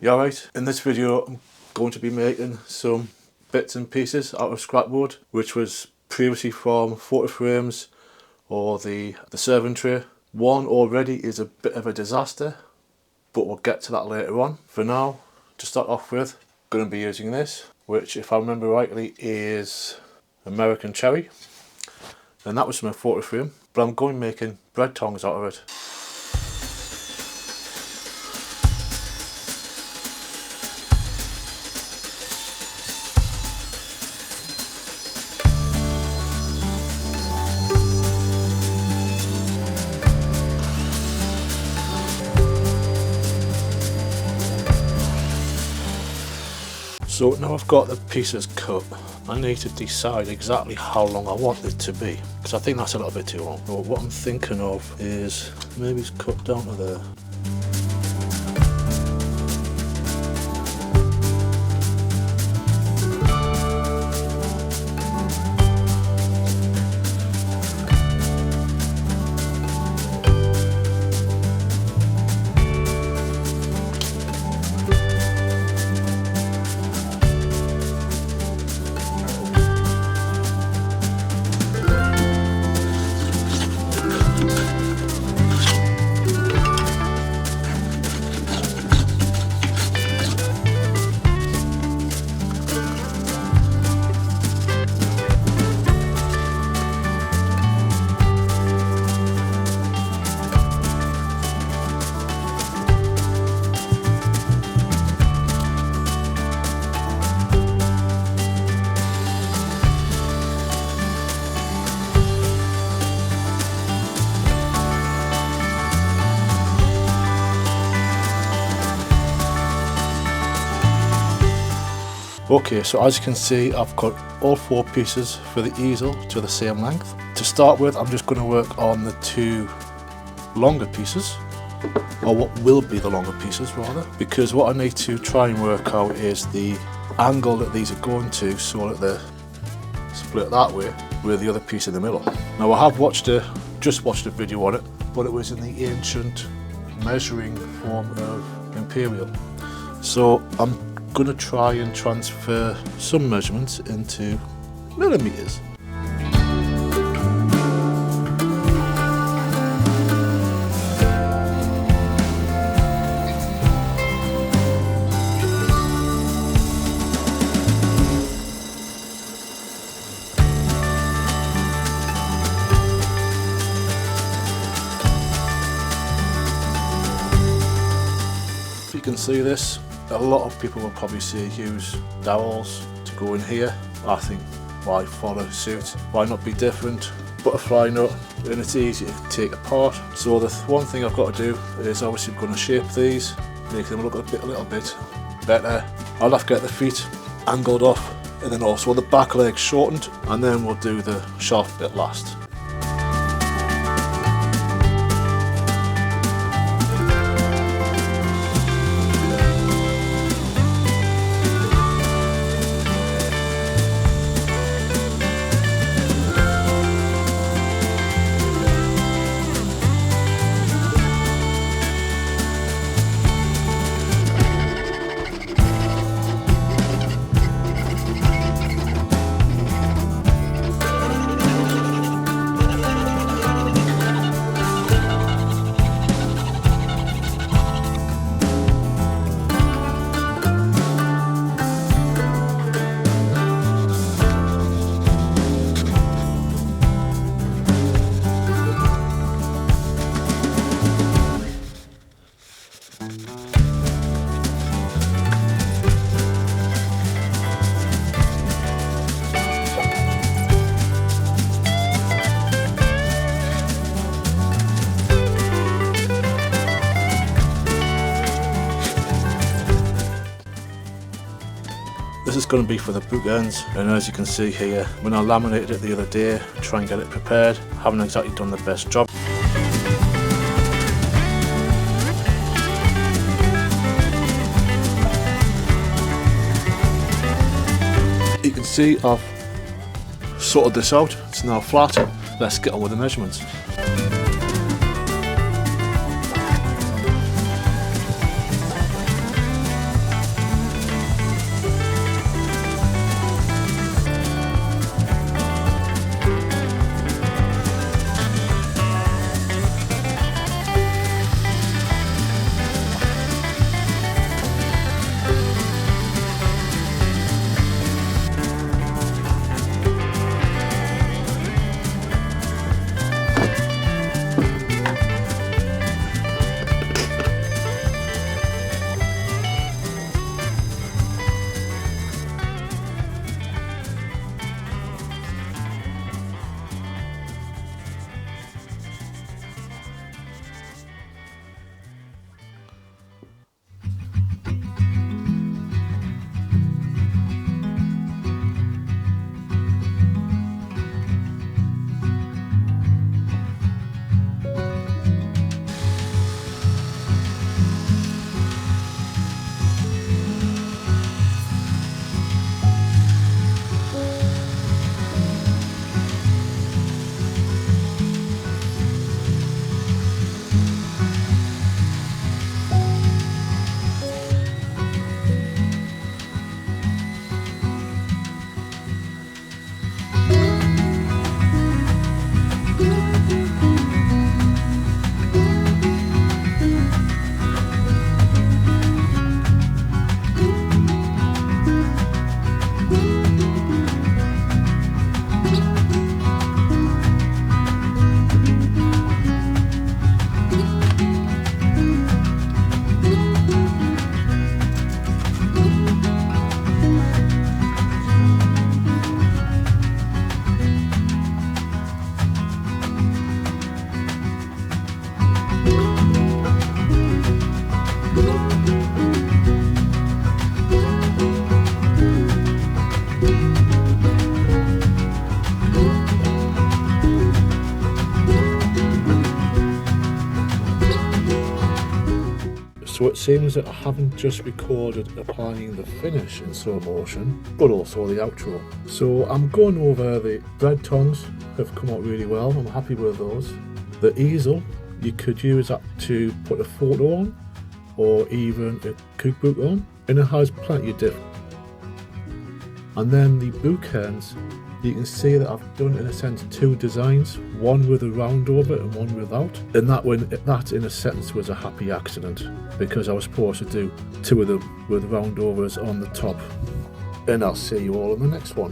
Yeah, right. In this video I'm going to be making some bits and pieces out of scrap wood, which was previously from photo frames or the serving tray. One already is a bit of a disaster, but we'll get to that later on. For now, to start off with, I'm going to be using this, which if I remember rightly is American cherry, and that was from a photo frame, but I'm going making bread tongs out of it. So now I've got the pieces cut, I need to decide exactly how long I want it to be, because I think that's a little bit too long. But what I'm thinking of is maybe it's cut down to there. Okay, so as you can see, I've cut all 4 pieces for the easel to the same length. To start with, I'm just going to work on the 2 longer pieces, or what will be the longer pieces rather, because what I need to try and work out is the angle that these are going to, so that they're split that way with the other piece in the middle. Now I have just watched a video on it, but it was in the ancient measuring form of imperial. So I'm going to try and transfer some measurements into millimeters. You can see this. A lot of people will probably say use dowels to go in here. I think why follow suit? Why not be different? Butterfly nut, and it's easy to take apart. So the one thing I've got to do is obviously I'm going to shape these, make them look a little bit better. I'll have to get the feet angled off, and then also the back legs shortened, and then we'll do the shaft bit last. This is going to be for the book ends, and as you can see here, when I laminated it the other day, try and get it prepared, haven't exactly done the best job. You can see I've sorted this out, it's now flat. Let's get on with the measurements. So it seems that I haven't just recorded applying the finish in slow motion, but also the outro. So I'm going over the thread tongs, have come out really well, I'm happy with those. The easel, you could use that to put a photo on, or even a cookbook on, and it has plenty of diff. And then the bookends, you can see that I've done in a sense two designs, one with a round over and one without. And that in a sense was a happy accident, because I was supposed to do two of them with round overs on the top. And I'll see you all in the next one.